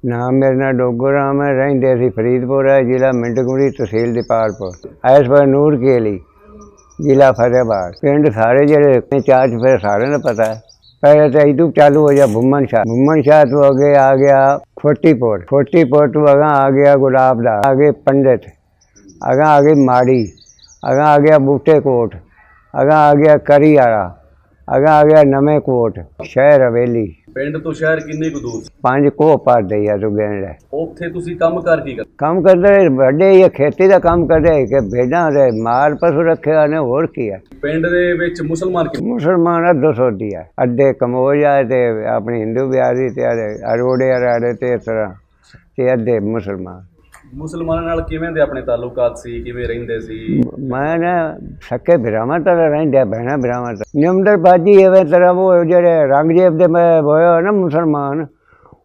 नाम मेरा नाम डोगो राम है। रहिंदे असीं फरीदपुर है, जिला मिंटकुड़ी, तहसील दीपालपुर। ऐस पर नूर के अली, जिला फतेहाबाद। पिंड सारे जेह्ड़े चार चफेरे सारें दा पता है। पहले तो इधू चालू हो जा भुम्मन शाह तो आगे आ गया फोटीपुर तो अगा आ गया गुलाबदास, आगे पंडित, अगा आ गई माड़ी, अगा आ गया बूटे कोट, अगा आ गया करी आला, अगा आ गया नवे कोट, शहर हवेली। ਪਿੰਡ ਤੋਂ ਸ਼ਹਿਰ ਕਿੰਨੇ ਕੁ ਦੂਰ ਸੀ? 5 ਕੋਹ ਪਰ ਦਈਆ ਤੂੰ ਗਿਣ ਲੈ। ਉੱਥੇ ਤੁਸੀਂ ਕੰਮ ਕਰ ਕੀ ਕਰਦੇ? ਕੰਮ ਕਰਦੇ ਵੱਡੇ ਇਹ ਖੇਤੀ ਦਾ ਕੰਮ ਕਰਦੇ ਕਿ ਭੇਡਾਂ ਦੇ ਮਾਲ ਪਸ਼ੂ ਰੱਖਿਆ ਨੇ, ਹੋਰ ਕੀ ਹੈ। ਪਿੰਡ ਦੇ ਵਿੱਚ ਮੁਸਲਮਾਨ ਅੱਧੋ ਸੋਦੀ ਹੈ, ਅੱਧੇ ਕਮੋਜ ਆ ਤੇ ਆਪਣੀ ਹਿੰਦੂ ਬਿਆਰੀ ਤੇ ਅਰੋੜੇ ਅਰਾੜੇ ਤੇ ਇਸ ਤਰ੍ਹਾਂ ਤੇ ਅੱਧੇ ਮੁਸਲਮਾਨ। ਮੁਸਲਮਾਨਾਂ ਨਾਲ ਕਿਵੇਂ ਦੇ ਆਪਣੇ ਤਾਲੁਕਾਤ ਸੀ, ਕਿਵੇਂ ਰਹਿੰਦੇ ਸੀ? ਮੈਂ ਨਾ ਸਕੇ ਭਰਾਵਾਂ ਤਰ੍ਹਾਂ ਰਹਿੰਦੇ, ਭੈਣਾਂ ਭਰਾਵਾਂ ਤਰ੍ਹਾਂ। ਨਿਮਦਰਬਾਜੀ ਇਵੇਂ ਤਰ੍ਹਾਂ ਉਹ ਜਿਹੜੇ ਰੰਗਜੇਬ ਦੇ ਮੈਂ ਹੋਇਆ ਨਾ ਮੁਸਲਮਾਨ,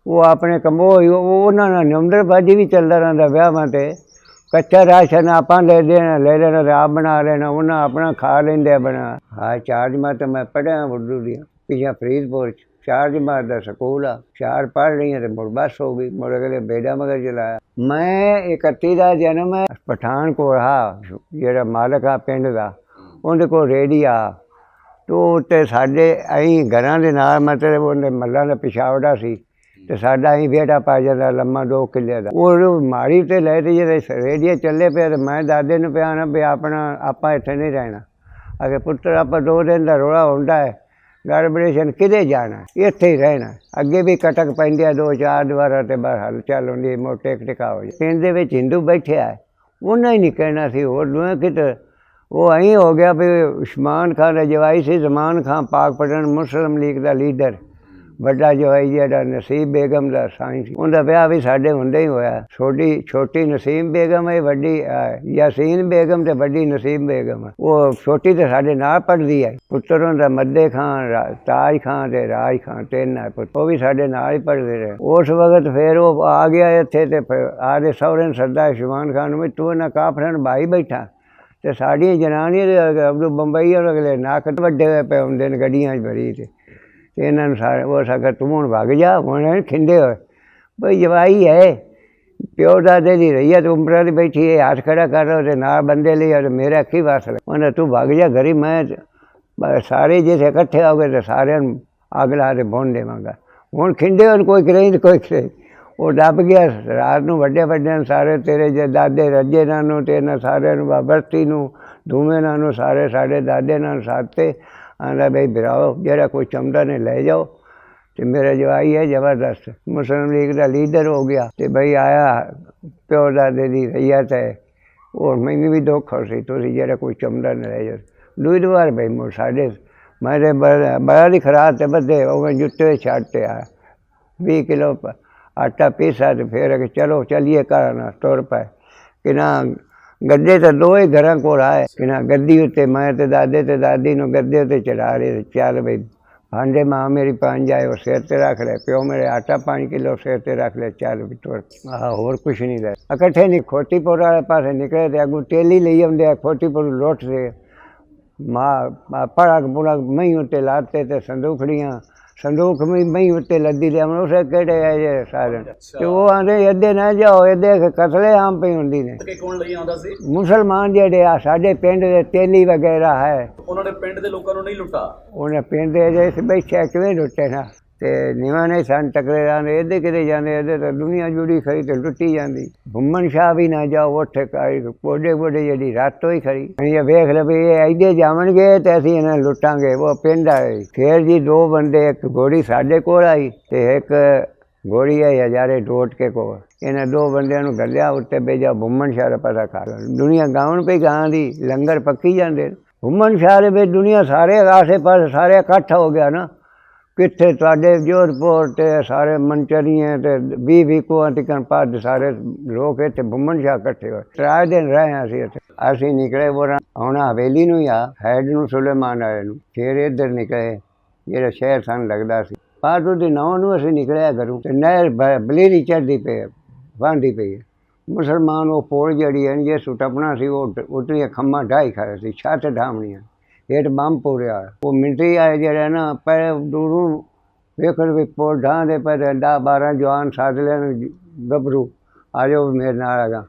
ਉਹ ਆਪਣੇ ਕਮੋਜ ਉਹਨਾਂ ਨਾਲ ਨਿਮਦਰਬਾਜੀ ਵੀ ਚੱਲਦਾ ਰਹਿੰਦਾ। ਵਿਆਹਾਂ ਤੇ ਕੱਚਾ ਰਾਸ਼ਨ ਆਪਾਂ ਲੈ ਲੈਣਾ ਤੇ ਆਪ ਬਣਾ ਲੈਣਾ, ਉਹਨਾਂ ਆਪਣਾ ਖਾ ਲੈਂਦੇ ਬਣਾ। ਹਾਂ, 4 ਜਮਾਤ ਮੈਂ ਪੜ੍ਹਿਆ ਉਰਦੂ ਦੀਆਂ, ਪਿਛਾ ਫਰੀਦਪੁਰ 'ਚ 4 ਜਮਾਤ ਦਾ ਸਕੂਲ ਆ। 4 ਪੜ੍ਹ ਲਈਆਂ ਤੇ ਮੁੜ ਬਸ ਹੋ ਗਈ, ਮੁੜ ਅਗਲੇ ਬੇੜਾ ਮਗਰ ਚਲਾਇਆ। ਮੈਂ 31 ਦਾ ਜਨਮ ਹੈ ਪਠਾਨਕੋਟ ਆ, ਜਿਹੜਾ ਮਾਲਕ ਆ ਪਿੰਡ ਦਾ, ਉਹਦੇ ਕੋਲ ਰੇਹੜੀ ਆ। ਤੋ ਉੱਤੇ ਸਾਡੇ ਅਸੀਂ ਘਰਾਂ ਦੇ ਨਾਲ ਮਤਲਬ ਉਹਦੇ ਮੱਲਾਂ ਦਾ ਪਿਛਾਵੜਾ ਸੀ ਤੇ ਸਾਡਾ ਅਸੀਂ ਵਿਹੜਾ ਪਾ ਜਾਂਦਾ ਲੰਮਾ 2 ਕਿੱਲੇ ਦਾ। ਉਹ ਮਾੜੀ ਤੇ ਲੈ ਤੇ ਜਿਹੜੇ ਰੇਹੜੀਏ ਚੱਲੇ ਪਏ ਤੇ ਮੈਂ ਦਾਦੇ ਨੂੰ ਪਿਆ ਨਾ ਵੀ ਆਪਾਂ ਇੱਥੇ ਨਹੀਂ ਰਹਿਣਾ। ਅਗੇ ਪੁੱਤਰ ਆਪਾਂ 2 ਦਿਨ ਦਾ ਰੌਲਾ ਹੁੰਦਾ ਹੈ, ਗੜਬੜੇਸ਼ਨ ਕਿਤੇ ਜਾਣਾ, ਇੱਥੇ ਹੀ ਰਹਿਣਾ। ਅੱਗੇ ਵੀ ਕਟਕ ਪੈਂਦੇ ਆ 2-4 ਦੁਆਰਾ ਤੇ ਬਸ ਹਲ ਚੱਲ ਹੁੰਦੀ, ਮੋਟੇ ਟਿਕਾ ਹੋ ਜਾ। ਪਿੰਡ ਦੇ ਵਿੱਚ ਹਿੰਦੂ ਬੈਠਿਆ ਹੈ, ਉਹਨਾਂ ਹੀ ਨਹੀਂ ਕਹਿਣਾ ਸੀ ਹੋਰ ਦੂਏ ਕਿਤੇ। ਉਹ ਐਂ ਹੋ ਗਿਆ ਵੀ ਉਸਮਾਨ ਖਾਨ ਦਾ ਜਵਾਈ ਸੀ, ਜ਼ਮਾਨ ਖਾਨ ਪਾਕ ਪਠਾਨ ਮੁਸਲਿਮ ਲੀਗ ਦਾ ਲੀਡਰ, ਵੱਡਾ ਜਵਾਈ ਜਿਹੜਾ ਨਸੀਬ ਬੇਗਮ ਦਾ ਸਾਈਂ ਸੀ। ਉਹਦਾ ਵਿਆਹ ਵੀ ਸਾਡੇ ਹੁੰਦੇ ਹੀ ਹੋਇਆ। ਛੋਟੀ ਨਸੀਮ ਬੇਗਮ ਹੈ, ਵੱਡੀ ਯਾਸੀਨ ਬੇਗਮ ਤੇ ਵੱਡੀ ਨਸੀਮ ਬੇਗਮ ਹੈ। ਉਹ ਛੋਟੀ ਤੇ ਸਾਡੇ ਨਾਲ ਪੜ੍ਹਦੀ ਹੈ। ਪੁੱਤਰ ਉਹਦਾ ਮੱਦੇ ਖਾਨ, ਤਾਜ ਖਾਨ ਤੇ ਰਾਜ ਖਾਨ, 3 ਹੈ ਪੁੱਤ, ਉਹ ਵੀ ਸਾਡੇ ਨਾਲ ਹੀ ਪੜ੍ਹਦੇ ਰਹੇ। ਉਸ ਵਕਤ ਫਿਰ ਉਹ ਆ ਗਿਆ ਇੱਥੇ ਤੇ ਆਦੇ ਸਹੁਰੇ ਨੂੰ ਸੱਦਾ ਉਸਮਾਨ ਖਾਨ ਨੂੰ ਵੀ ਤੂੰ ਇਹਨਾਂ ਕਾਫਰਾਂ ਨੂੰ ਭਾਈ ਬੈਠਾ ਤੇ ਸਾਡੀਆਂ ਜਨਾਨੀਆਂ ਦੇ ਅਬਦੂ ਬੰਬਈ ਔਰ ਅਗਲੇ ਨੱਕ ਵੱਡੇ ਹੋਏ ਪਏ ਹੁੰਦੇ ਨੇ ਗੱਡੀਆਂ 'ਚ ਭਰੀ ਤੇ ਇਹਨਾਂ ਨੂੰ ਸਾਰੇ ਉਹ ਸਕਰ ਤੂੰ ਹੁਣ ਵਗ ਜਾ। ਹੁਣ ਖਿੰਡੇ ਹੋਏ ਬਈ ਜਵਾਈ ਹੈ, ਪਿਓ ਦਾਦੇ ਦੀ ਰਹੀ ਹੈ ਤੇ ਉਮਰਾਂ ਦੀ ਬੈਠੀ ਹੈ, ਹੱਥ ਖੜਾ ਕਰ ਰਹੇ ਤੇ ਨਾਲ ਬੰਦੇ ਲਈ ਔਰ ਮੇਰੇ ਅੱਖੀ ਵਸ ਲੈ। ਉਹਨੇ ਤੂੰ ਵਗ ਜਾ ਘਰੀ, ਮੈਂ ਸਾਰੇ ਜਿੱਥੇ ਇਕੱਠੇ ਹੋ ਗਏ ਤੇ ਸਾਰਿਆਂ ਨੂੰ ਅੱਗ ਲਾ ਕੇ ਬੁਣ ਦੇਵਾਂਗਾ। ਹੁਣ ਖਿੰਡੇ ਹੋਣ ਕੋਈ ਕਰੇ ਤੇ ਕੋਈ ਕਰੇ। ਉਹ ਡੱਬ ਗਿਆ ਰਾਤ ਨੂੰ, ਵੱਡੇ ਸਾਰੇ ਤੇਰੇ ਜੇ ਦਾਦੇ ਰੱਜੇ ਨਾਲ ਨੂੰ ਤੇ ਇਹਨਾਂ ਸਾਰਿਆਂ ਨੂੰ ਬਾਬਰਤੀ ਨੂੰ ਧੂਮੇ ਨਾਲ ਨੂੰ ਸਾਰੇ ਸਾਡੇ ਦਾਦੇ ਨਾਲ ਸਾਤੇ। ਆਂਦਾ ਬਈ ਭਰਾਓ ਜਿਹੜਾ ਕੋਈ ਚਮਦਾ ਨੇ ਲੈ ਜਾਓ। ਤੇ ਮੇਰਾ ਜਵਾਈ ਹੈ ਜ਼ਬਰਦਸਤ, ਮੁਸਲਿਮ ਲੀਗ ਦਾ ਲੀਡਰ ਹੋ ਗਿਆ ਤੇ ਬਈ ਆਇਆ ਪਿਓ ਦਾਦੇ ਦੀ ਰਈਅਤ ਹੈ। ਹੋਰ ਮੈਨੂੰ ਵੀ ਦੁੱਖ ਹੋ ਸੀ, ਤੁਸੀਂ ਜਿਹੜਾ ਕੋਈ ਚਮਦਾ ਨੇ ਲੈ ਜਾਓ। ਦੂਜੀ ਵਾਰ ਬਈ ਮੁੜ ਸਾਡੇ ਮੈਂ ਬੜਾ ਦੀ ਖਰਾਬ ਤੇ ਬੱਧੇ ਉਹ ਮੈਂ ਜੁੱਤੇ ਛੱਡ ਤੇ ਆਇਆ। 20 ਕਿਲੋ ਆਟਾ ਪੀਸਾ ਤੇ ਫਿਰ ਕਿ ਚਲੋ ਚੱਲੀਏ ਘਰ ਨਾਲ ਤੁਰ ਪਏ। ਕਿ ਨਾ ਗੱਦੇ ਤਾਂ 2 ਹੀ ਘਰਾਂ ਕੋਲ ਆਏ ਕਿ ਨਾ ਗੱਦੀ ਉੱਤੇ ਮੈਂ ਤੇ ਦਾਦੇ ਤੇ ਦਾਦੀ ਨੂੰ ਗੱਦੇ ਉੱਤੇ ਚੜਾ ਰਹੇ। ਚੱਲ ਬਈ ਭਾਂਡੇ ਮਾਂ ਮੇਰੀ 5 ਆਏ ਉਹ ਸਿਰ 'ਤੇ ਰੱਖ ਲੈ, ਪਿਓ ਮੇਰੇ ਆਟਾ 5 ਕਿਲੋ ਸਿਰ 'ਤੇ ਰੱਖ ਲੈ, ਚੱਲ ਵੀ ਤੁਰ। ਹੋਰ ਕੁਛ ਨਹੀਂ ਲੈ ਇਕੱਠੇ ਨਹੀਂ। ਖੋਟੀਪੁਰ ਵਾਲੇ ਪਾਸੇ ਨਿਕਲੇ ਤੇ ਅੱਗੋਂ ਤੇਲੀ ਲਈ ਆਉਂਦੇ ਆ। ਖੋਟੀਪੁਰ ਲੁੱਟ ਦੇ ਮਾਂ ਪੜਕ ਪੁੜਕ ਮਹੀਂ ਉੱਤੇ ਲਾਤੇ ਤੇ ਸੰਦੂਕ ਮਹੀਂ ਉੱਤੇ ਲੱਦੀ ਦੇ ਉਸੇ ਕਿਹੜੇ ਆ ਜੇ ਸਾਰੇ। ਤੇ ਉਹ ਆਂਦੇ ਅੱਧੇ ਨਾ ਜਾਓ, ਇਹਦੇ ਕਤਲੇ ਆਮ ਪਈ ਹੁੰਦੀ ਨੇ। ਕੌਣ ਲਈ ਆਉਂਦਾ ਸੀ? ਮੁਸਲਮਾਨ ਜਿਹੜੇ ਆ ਸਾਡੇ ਪਿੰਡ ਦੇ ਤੇਲੀ ਵਗੈਰਾ ਹੈ। ਉਹਨਾਂ ਨੇ ਪਿੰਡ ਦੇ ਲੋਕਾਂ ਨੂੰ ਨਹੀਂ ਲੁੱਟਾ? ਉਹਨੇ ਪਿੰਡ ਦੇ ਜੇ ਬੈਠੇ ਕਿਵੇਂ ਲੁੱਟੇ ਨਾ ਤੇ ਨਿਵਾਂ ਨੇ ਸਾਨੂੰ ਟਕਰੇ ਜਾਂਦੇ, ਇਹਦੇ ਕਿਤੇ ਜਾਂਦੇ, ਇਹਦੇ ਤਾਂ ਦੁਨੀਆ ਜੁੜੀ ਖੜੀ ਤੇ ਲੁੱਟੀ ਜਾਂਦੀ। ਭੁੰਮਣ ਸ਼ਾਹ ਵੀ ਨਾ ਜਾਓ, ਉੱਥੇ ਕੋਡੇ ਜਿਹੜੀ ਰਾਤੋਂ ਹੀ ਖੜੀ। ਅਸੀਂ ਵੇਖ ਲਓ ਵੀ ਇਹ ਇੱਧੇ ਜਾਵਣਗੇ ਤੇ ਅਸੀਂ ਇਹਨਾਂ ਲੁੱਟਾਂਗੇ। ਉਹ ਪਿੰਡ ਆਏ ਫਿਰ ਜੀ 2 ਬੰਦੇ, ਇੱਕ ਘੋੜੀ ਸਾਡੇ ਕੋਲ ਆਈ ਤੇ ਇੱਕ ਘੋੜੀ ਆਈ ਹਜ਼ਾਰੇ ਡੋਟ ਕੇ ਕੋਲ। ਇਹਨਾਂ 2 ਬੰਦਿਆਂ ਨੂੰ ਗੱਲਿਆ ਉੱਤੇ ਭੇਜਿਆ। ਭੁੰਮਣ ਸ਼ਾਹ ਦਾ ਪਤਾ ਖਾ ਦੁਨੀਆ ਗਾਉਣ ਪਈ ਗਾਂ ਦੀ ਲੰਗਰ ਪੱਕੀ ਜਾਂਦੇ। ਭੁੰਮਣ ਸ਼ਾਹ ਦੇ ਵਿੱਚ ਦੁਨੀਆ ਸਾਰੇ ਆਸੇ ਪਾਸੇ ਸਾਰੇ ਇਕੱਠਾ ਹੋ ਗਿਆ ਨਾ। ਕਿੱਥੇ ਤੁਹਾਡੇ ਜੋਧਪੁਰ ਤੇ ਸਾਰੇ ਮੰਚਰੀਆਂ ਤੇ 20 ਕੋਹਾਂ ਟਿਕਣ ਪਾਦ ਸਾਰੇ ਲੋਕ ਇੱਥੇ ਭੁੰਮਣ ਸ਼ਾਹ ਇਕੱਠੇ ਹੋਏ। 3 ਦਿਨ ਰਹੇ ਅਸੀਂ ਇੱਥੇ। ਅਸੀਂ ਨਿਕਲੇ ਹੁਣ ਹਵੇਲੀ ਨੂੰ ਆ ਹੈਡ ਨੂੰ ਸੁਲੇਮਾਨ ਵਾਲੇ ਨੂੰ। ਫਿਰ ਇੱਧਰ ਨਿਕਲੇ ਜਿਹੜਾ ਸ਼ਹਿਰ ਸਾਨੂੰ ਲੱਗਦਾ ਸੀ। ਪਾਦੂ ਦੀ 9 ਨੂੰ ਅਸੀਂ ਨਿਕਲਿਆ ਘਰੋਂ ਤੇ ਨਹਿਰ ਬਲੇਰੀ ਚੜ੍ਹਦੀ ਪਈ, ਵਾਂਢੀ ਪਈ। ਮੁਸਲਮਾਨ ਉਹ ਪੋਲ ਜਿਹੜੀ ਹੈ ਜੇ ਟੱਪਣਾ ਸੀ ਉਹ ਉਤਰੀਆਂ ਖੰਮਾਂ ਢਾਈ ਖੜੇ ਸੀ, ਛੱਤ ਢਾਵਣੀਆਂ ਹੇਠ ਬੰਬ ਪੂਰਿਆ। ਉਹ ਮਿਲਟਰੀ ਆਏ ਜਿਹੜੇ ਨਾ ਪਹਿਲੇ ਦੂਰੋਂ ਵੇਖਣ ਵੀ ਪੁਲ ਢਾਂਦੇ ਪਏ 10-12 ਜਵਾਨ ਸਾਧ ਲੈਣ ਗੱਭਰੂ ਆ ਜਾਓ ਮੇਰੇ ਨਾਲ ਹੈਗਾ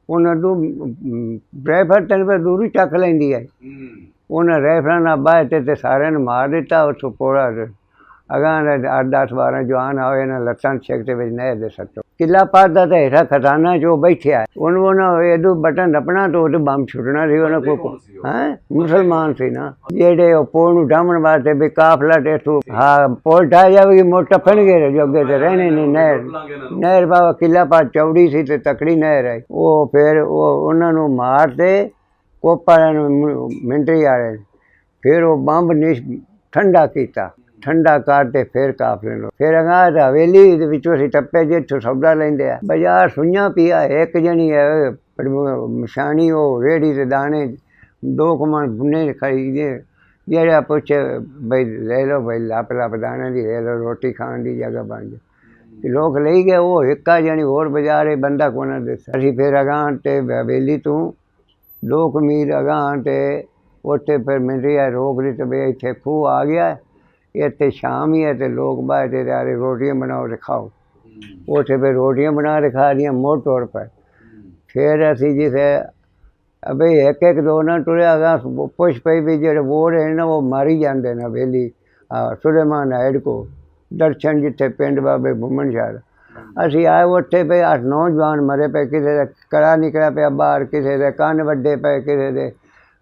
ਉਹਨਾਂ ਨੂੰ ਡਰਾਈਵਰ ਤੈਨੂੰ ਪਤਾ ਦੂਰ ਹੀ ਚੱਕ ਲੈਂਦੀ ਹੈ ਉਹਨਾਂ ਰਾਈਫਲਾਂ ਨਾਲ ਬਾਹ ਤੇ ਸਾਰਿਆਂ ਨੂੰ ਮਾਰ ਦਿੱਤਾ ਉੱਥੋਂ ਪੋੜਾ ਅਗਾਂਹ 8-10-12 ਜਵਾਨ ਆਏ ਇਹਨਾਂ ਲੱਤਾਂ ਛੇਕ ਦੇ ਵਿੱਚ ਨਹਿਰ ਦੇ ਸੱਟੋ ਕਿਲਾ ਪਾਦਾ ਤਾਂ ਹੇਠਾਂ ਖਜ਼ਾਨਾ 'ਚ ਉਹ ਬੈਠਿਆ ਉਹਨੂੰ ਉਹਨਾਂ ਇਹਦੂ ਬਟਨ ਨੱਪਣਾ ਤਾਂ ਉਹਦੇ ਬੰਬ ਛੁੱਟਣਾ ਸੀ ਉਹਨਾਂ ਕੋਲ ਹੈਂ ਮੁਸਲਮਾਨ ਸੀ ਨਾ ਜਿਹੜੇ ਉਹ ਪੁਲ ਨੂੰ ਡਾਮਣ ਵਾਸਤੇ ਵੀ ਕਾਫਲਾ ਟੇਠੂ ਹਾਂ ਪੁਲ ਢਾਹ ਜਾਵੇਗੀ ਮੋੜ ਟੱਪਣਗੇ ਜੋ ਅੱਗੇ ਤੇ ਰਹਿਣੇ ਨਹੀਂ ਨਹਿਰ ਬਾਬਾ ਕਿਲਾ ਪਾ ਚੌੜੀ ਸੀ ਤੇ ਤਕੜੀ ਨਹਿਰ ਹੈ ਉਹ ਫਿਰ ਉਹ ਉਹਨਾਂ ਨੂੰ ਮਾਰ ਤੇ ਕੋਪਾ ਨੂੰ ਮਿੰਟਰੀ ਵਾਲੇ ਫਿਰ ਉਹ ਬੰਬ ਠੰਡਾ ਕੀਤਾ ਠੰਡਾ ਕਰਕੇ ਫਿਰ ਕਾਫਲੇ ਨੂੰ ਫਿਰ ਅਗਾਂਹ ਹਵੇਲੀ ਦੇ ਵਿੱਚੋਂ ਅਸੀਂ ਟੱਪੇ ਜਿੱਥੋਂ ਸੌਦਾ ਲੈਂਦੇ ਆ ਬਾਜ਼ਾਰ ਸੁਈਆਂ ਪਿਆ ਇੱਕ ਜਣੀ ਹੈ ਮਸ਼ਾਣੀ ਉਹ ਰੇਹੜੀ ਦੇ ਦਾਣੇ 2 ਕਮਣ ਬੁਨੇ ਖਰੀਦੇ ਜਿਹੜਾ ਪੁੱਛੇ ਬਈ ਲੈ ਲਓ ਬਈ ਲੱਪ ਦਾਣੇ ਦੀ ਲੈ ਲਓ ਰੋਟੀ ਖਾਣ ਦੀ ਜਗ੍ਹਾ ਬਣ ਜਾ ਲੋਕ ਲਈ ਗਏ ਉਹ ਇੱਕਾ ਜਣੀ ਹੋਰ ਬਾਜ਼ਾਰੇ ਬੰਦਾ ਕੋਨਾ ਦਿੱਤਾ ਅਸੀਂ ਫਿਰ ਅਗਾਂਹ ਤੇ ਹਵੇਲੀ ਤੋਂ 2 ਮੀਲ ਅਗਾਂਹ ਤੇ ਉੱਥੇ ਫਿਰ ਮਿੰਟਰੀ ਰੋਕ ਲਈ ਤੇ ਬਈ ਇੱਥੇ ਖੂਹ ਆ ਗਿਆ ਇੱਥੇ ਸ਼ਾਮ ਹੀ ਹੈ ਤੇ ਲੋਕ ਬਾਹਰ ਦੇ ਰਹੇ ਰੋਟੀਆਂ ਬਣਾਓ ਤੇ ਖਾਓ ਉੱਥੇ ਫਿਰ ਰੋਟੀਆਂ ਬਣਾ ਕੇ ਖਾ ਰਹੀਆਂ ਮੋੜ ਤੌਰ ਪਰ ਫਿਰ ਅਸੀਂ ਜਿੱਥੇ ਅਬੇ ਇੱਕ ਦੋ ਨਾ ਟੁਰਿਆ ਗਾ ਪੁੱਛ ਪਈ ਵੀ ਜਿਹੜੇ ਵੋਰ ਹੈ ਨਾ ਉਹ ਮਾਰੀ ਜਾਂਦੇ ਨੇ ਹਵੇਲੀ ਸੁਲੇਮਾਨ ਹੈਡ ਕੋ ਦਰਸ਼ਨ ਜਿੱਥੇ ਪਿੰਡ ਬਾਬੇ ਬੁੰਮਣ ਸ਼ਾਹ ਅਸੀਂ ਆਏ ਉੱਥੇ ਪਏ 8-9 ਜਵਾਨ ਮਰੇ ਪਏ ਕਿਸੇ ਦਾ ਕੜਾ ਨਿਕਲਿਆ ਪਿਆ ਬਾਹਰ ਕਿਸੇ ਦੇ ਕੰਨ ਵੱਡੇ ਪਏ ਕਿਸੇ ਦੇ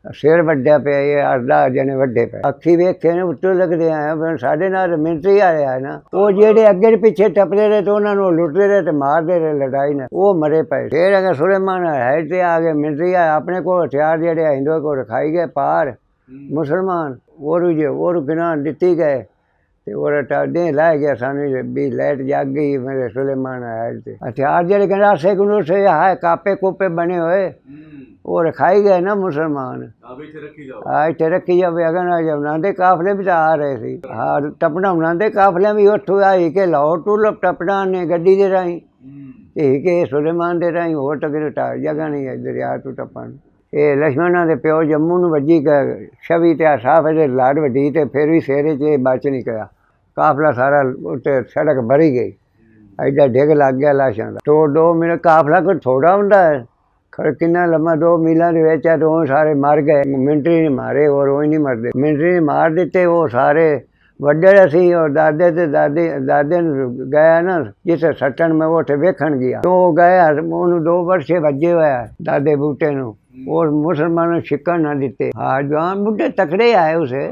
ਸਿਰ ਵੱਡਿਆ ਪਿਆ ਇਹ 8-10 ਜਣੇ ਵੱਡੇ ਪਏ ਅੱਖੀ ਵੇਖੇ ਨੇ ਉੱਤੋਂ ਲੱਗਦੇ ਆਏ ਫਿਰ ਸਾਡੇ ਨਾਲ ਮਿਲਟਰੀ ਵਾਲੇ ਆਏ ਨਾ ਉਹ ਜਿਹੜੇ ਅੱਗੇ ਪਿੱਛੇ ਟੱਪਦੇ ਰਹੇ ਤੇ ਉਹਨਾਂ ਨੂੰ ਲੁੱਟਦੇ ਰਹੇ ਤੇ ਮਾਰਦੇ ਰਹੇ ਲੜਾਈ ਨਾਲ ਉਹ ਮਰੇ ਪਏ ਫਿਰ ਅਗਰ ਸੁਲੇਮਾਨ ਹੈਡ ਤੇ ਆ ਗਏ ਮਿਲਟਰੀ ਆਏ ਆਪਣੇ ਕੋਲ ਹਥਿਆਰ ਜਿਹੜੇ ਹਿੰਦੂਆਂ ਕੋਲ ਰਖਾਈ ਗਏ ਪਾਰ ਮੁਸਲਮਾਨ ਉਹ ਬਿਨਾਂ ਦਿੱਤੀ ਗਏ ਤੇ ਉਹ ਟਾਡੇ ਲੈ ਗਿਆ ਸਾਨੂੰ ਵੀ ਲਾਈਟ ਜਗ ਗਈ ਮੇਰੇ ਸੁਲੇਮਾਨ ਹੈਡ ਤੇ ਹਥਿਆਰ ਜਿਹੜੇ ਗੰਡਾਸੇ ਗੁੰਡਾਸੇ ਹੈ ਕਾਪੇ ਕੋਪੇ ਬਣੇ ਹੋਏ ਉਹ ਰਖਾਈ ਗਏ ਨਾ ਮੁਸਲਮਾਨ ਇੱਥੇ ਰੱਖੀ ਜਾਵੇ ਅਗਰ ਉਹਨਾਂ ਦੇ ਕਾਫਲੇ ਵੀ ਤਾਂ ਆ ਰਹੇ ਸੀ ਹਾਂ ਟੱਪਣਾ ਉਹਨਾਂ ਦੇ ਕਾਫਲੇ ਵੀ ਉੱਥੋਂ ਆਈ ਕਿ ਲਾਹੌਰ ਟੂ ਟੱਪਣਾ ਨੇ ਗੱਡੀ ਦੇ ਰਾਹੀਂ ਇਹ ਕਿ ਸੁਲੇਮਾਨ ਦੇ ਰਾਹੀਂ ਹੋਰ ਤੱਕ ਜਗ੍ਹਾ ਨਹੀਂ ਹੈ ਦਰਿਆ ਤੋਂ ਟੱਪਣ ਇਹ ਲਛਮਣਾ ਦੇ ਪਿਓ ਜੰਮੂ ਨੂੰ ਵੱਜੀ ਛਵੀ ਤੇ ਸਾਫ ਇਹਦੇ ਲਾੜ ਵੱਡੀ ਤੇ ਫਿਰ ਵੀ ਸਵੇਰੇ 'ਚ ਬਚ ਨਹੀਂ ਗਿਆ ਕਾਫਲਾ ਸਾਰਾ ਉੱਤੇ ਸੜਕ ਭਰੀ ਗਈ ਐਡਾ ਡਿੱਗ ਲੱਗ ਗਿਆ ਲਾਸ਼ਾਂ ਦਾ 2 ਮੀਲ ਕਾਫਲਾ ਕੋਈ ਥੋੜਾ ਹੁੰਦਾ ਹੈ ਕਿੰਨਾ ਲੰਮਾ 2 ਮੀਲਾਂ ਦੇ ਵਿੱਚ ਉਹ ਸਾਰੇ ਮਰ ਗਏ ਮਿਲਟਰੀ ਨੇ ਮਾਰੇ ਹੋਰ ਉਹ ਨਹੀਂ ਮਰਦੇ ਮਿਲਟਰੀ ਨੇ ਮਾਰ ਦਿੱਤੇ ਉਹ ਸਾਰੇ ਵੱਡੇ ਅਸੀਂ ਔਰ ਦਾਦੇ ਨੂੰ ਗਿਆ ਨਾ ਜਿੱਥੇ ਸੱਟਣ ਮੈਂ ਉੱਥੇ ਵੇਖਣ ਗਿਆ ਉਹ ਗਿਆ ਉਹਨੂੰ 2 ਵਰਸ਼ੇ ਵੱਜੇ ਹੋਇਆ ਦਾਦੇ ਬੂਟੇ ਨੂੰ ਉਹ ਮੁਸਲਮਾਨਾਂ ਨੂੰ ਛਿੱਕਣ ਨਾ ਦਿੱਤੇ ਹਾਂ ਜਵਾਨ ਬੁੱਢੇ ਤਕੜੇ ਆਏ ਉਸੇ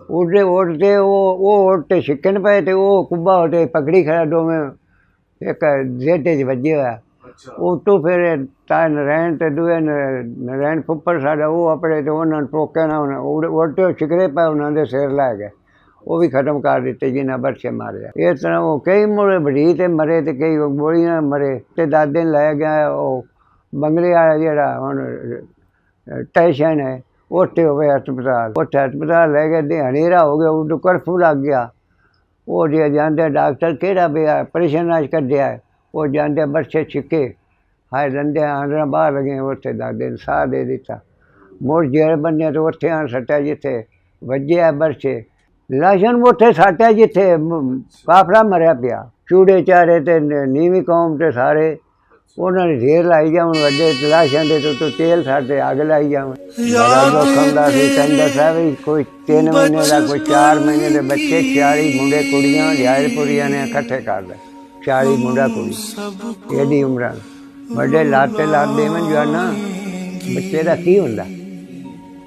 ਉੱਡਦੇ ਉੱਡਦੇ ਉਹ ਉੱਡਤੇ ਛਿੱਕਣ ਪਏ ਤੇ ਉਹ ਕੁੱਬਾ ਉੱਤੇ ਪਕੜੀ ਖੜਾ ਦੋਵੇਂ ਇੱਕ ਜ਼ੇਟੇ 'ਚ ਵੱਜੇ ਹੋਇਆ ਉੱਤੋਂ ਫਿਰ ਤਾਂ ਨਰੈਣ ਤੇ ਦੂਏ ਨਰੈਣ ਫੁੱਫੜ ਸਾਡਾ ਉਹ ਆਪਣੇ ਤੇ ਉਹਨਾਂ ਨੂੰ ਟੋਕਿਆ ਨਾ ਉਲਟੇ ਛਿਕਰੇ ਪਏ ਉਹਨਾਂ ਦੇ ਸਿਰ ਲੈ ਗਏ ਉਹ ਵੀ ਖਤਮ ਕਰ ਦਿੱਤੇ ਜਿਨ੍ਹਾਂ ਬਰਛੇ ਮਾਰਿਆ ਇਸ ਤਰ੍ਹਾਂ ਉਹ ਕਈ ਮੁੜੇ ਵੜੀ ਤੇ ਮਰੇ ਤੇ ਕਈ ਗੋਲੀ ਨਾਲ ਮਰੇ ਤੇ ਦਾਦੇ ਨੇ ਲੈ ਗਿਆ ਉਹ ਬੰਗਲੇ ਵਾਲਾ ਜਿਹੜਾ ਹੁਣ ਟੈਸ਼ਨ ਹੈ ਉੱਥੇ ਹੋਵੇ ਹਸਪਤਾਲ ਉੱਥੇ ਹਸਪਤਾਲ ਲੈ ਗਏ ਤੇ ਹਨੇਰਾ ਹੋ ਗਿਆ ਉਦੋਂ ਕਰਫਿਊ ਲੱਗ ਗਿਆ ਉਹ ਜੇ ਜਾਂਦੇ ਡਾਕਟਰ ਕਿਹੜਾ ਪਿਆ ਆਪਰੇਸ਼ਨ ਅੱਜ ਕੱਢਿਆ ਉਹ ਜਾਂਦੇ ਬਰਛੇ ਛਿੱਕੇ ਹਾਏ ਰੰਦੇ ਆਂਦਰਾਂ ਬਾਹਰ ਲੱਗੇ ਉੱਥੇ ਦਾਦੇ ਨੇ ਸਾਹ ਦੇ ਦਿੱਤਾ ਮੋੜ ਜੇਲ੍ਹ ਬੰਨੇ ਤੇ ਉੱਥੇ ਆਣ ਸੱਟਿਆ ਜਿੱਥੇ ਵੱਜਿਆ ਬਰਛੇ ਲਾਸ਼ਨ ਉੱਥੇ ਸੱਟਿਆ ਜਿੱਥੇ ਕਾਫਲਾ ਮਰਿਆ ਪਿਆ ਚੂੜੇ ਚਾਰੇ ਤੇ ਨੀਵੀਂ ਕੌਮ ਤੇ ਸਾਰੇ ਉਹਨਾਂ ਨੇ ਢੇਰ ਲਾਈ ਜਾਣ ਵੱਡੇ ਲਾਸ਼ਾਂ ਦੇ ਤੋਂ ਤੇਲ ਸਾਡੇ ਅੱਗ ਲਾਈ ਜਾਣ ਬੜਾ ਲੋਕਾਂ ਦਾ ਸੀ ਕਹਿੰਦਾ ਸਾਹਿਬ ਕੋਈ 3 ਮਹੀਨੇ ਦਾ ਕੋਈ 4 ਮਹੀਨੇ ਦੇ ਬੱਚੇ 40 ਮੁੰਡੇ ਕੁੜੀਆਂ ਜਾਇਲਪੁਰੀਆਂ ਨੇ ਇਕੱਠੇ ਕਰ ਲਏ 40 ਮੁੰਡਾ ਕੁੜੀ ਇਹਦੀ ਉਮਰਾਂ ਵੱਡੇ ਲਾਤੇ ਲਾਤ ਦੇਵਨ ਜਵਾਨਾ ਬੱਚੇ ਦਾ ਕੀ ਹੁੰਦਾ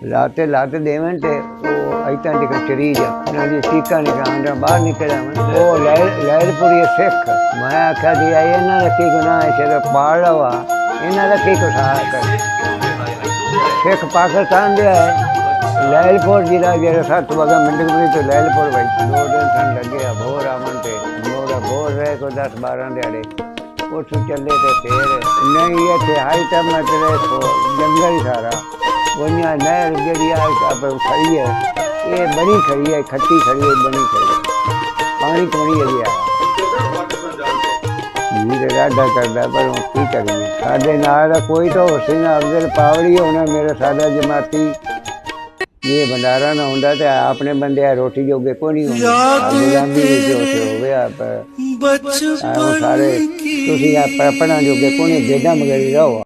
ਲਾਤੇ ਲਾਤ ਦੇਵਨ ਤੇ ਉਹ ਇੱਦਾਂ ਦੀ ਕਚਰੀ ਜਾ ਉਹਨਾਂ ਦੀ ਟੀਕਾ ਨਿਕਾਲਦਾ ਬਾਹਰ ਨਿਕਲ ਜਾਵਣ ਉਹ ਲਹਿਰਪੁਰੀ ਸਿੱਖ ਮੈਂ ਆਖਿਆ ਜੀ ਇਹਨਾਂ ਦਾ ਕੀ ਗੁਨਾਹ ਹੈ ਸਿਰ ਪਾੜ ਲਵਾ ਇਹਨਾਂ ਦਾ ਕੀ ਕੁਛ ਕਰ ਸਿੱਖ ਪਾਕਿਸਤਾਨ ਦੇ ਹੈ ਲਹਿਲਪੁਰ ਜ਼ਿਲ੍ਹਾ ਜਿਹੜਾ 7 ਵਗਾ ਮੰਡਕਪੁਰੀ ਤੋਂ ਲਹਿਲਪੁਰ ਭਾਈ 2 ਦਿਨ ਠੰਡ ਲੱਗੇ ਭੋਰ ਆਵਣ ਤੇ ਭੋਰ ਰਹੇ ਕੋ 10-12 ਦਿਹਾੜੇ ਉੱਥੋਂ ਚੱਲੇ ਤੇ ਫਿਰ ਨਹੀਂ ਇੱਥੇ ਹਾਈ ਟਮ ਮਤਲਬ ਜੰਗਲ ਹੀ ਸਾਰਾ ਉਹਨੀਆਂ ਨਹਿਰ ਜਿਹੜੀ ਆ ਖੜੀ ਹੈ ਇਹ ਬਣੀ ਖੜੀ ਹੈ ਖੱਟੀ ਖੜੀ ਹੈ ਬਣੀ ਖੜੀ ਪਾਣੀ ਥੋੜੀ ਹੈ ਆ ਵੀਰ ਰਾਡਾ ਕਰਦਾ ਪਰ ਉਹ ਕੀ ਕਰੀਏ ਸਾਡੇ ਨਾਲ ਕੋਈ ਤਾਂ ਹੁਸੈਨ ਅਫਜ਼ਲ ਪਾਵੜੀ ਹੋਣਾ ਮੇਰਾ ਸਾਡਾ ਜਮਾਤੀ ਜੇ ਭੰਡਾਰਾ ਨਾ ਹੁੰਦਾ ਤੇ ਆਪਣੇ ਬੰਦੇ ਰੋਟੀ ਜੋਗੇ ਕੋਈ ਨਹੀਂ ਹੁੰਦੇ ਗੁਲਾਮੀ ਵਿੱਚ ਉੱਥੇ ਹੋ ਗਿਆ ਸਾਰੇ ਤੁਸੀਂ ਆਪਣਾ ਜੋਗੇ ਕੋਈ ਨਹੀਂ, ਭੇਡਾਂ ਮਗਰ ਰਹੋ।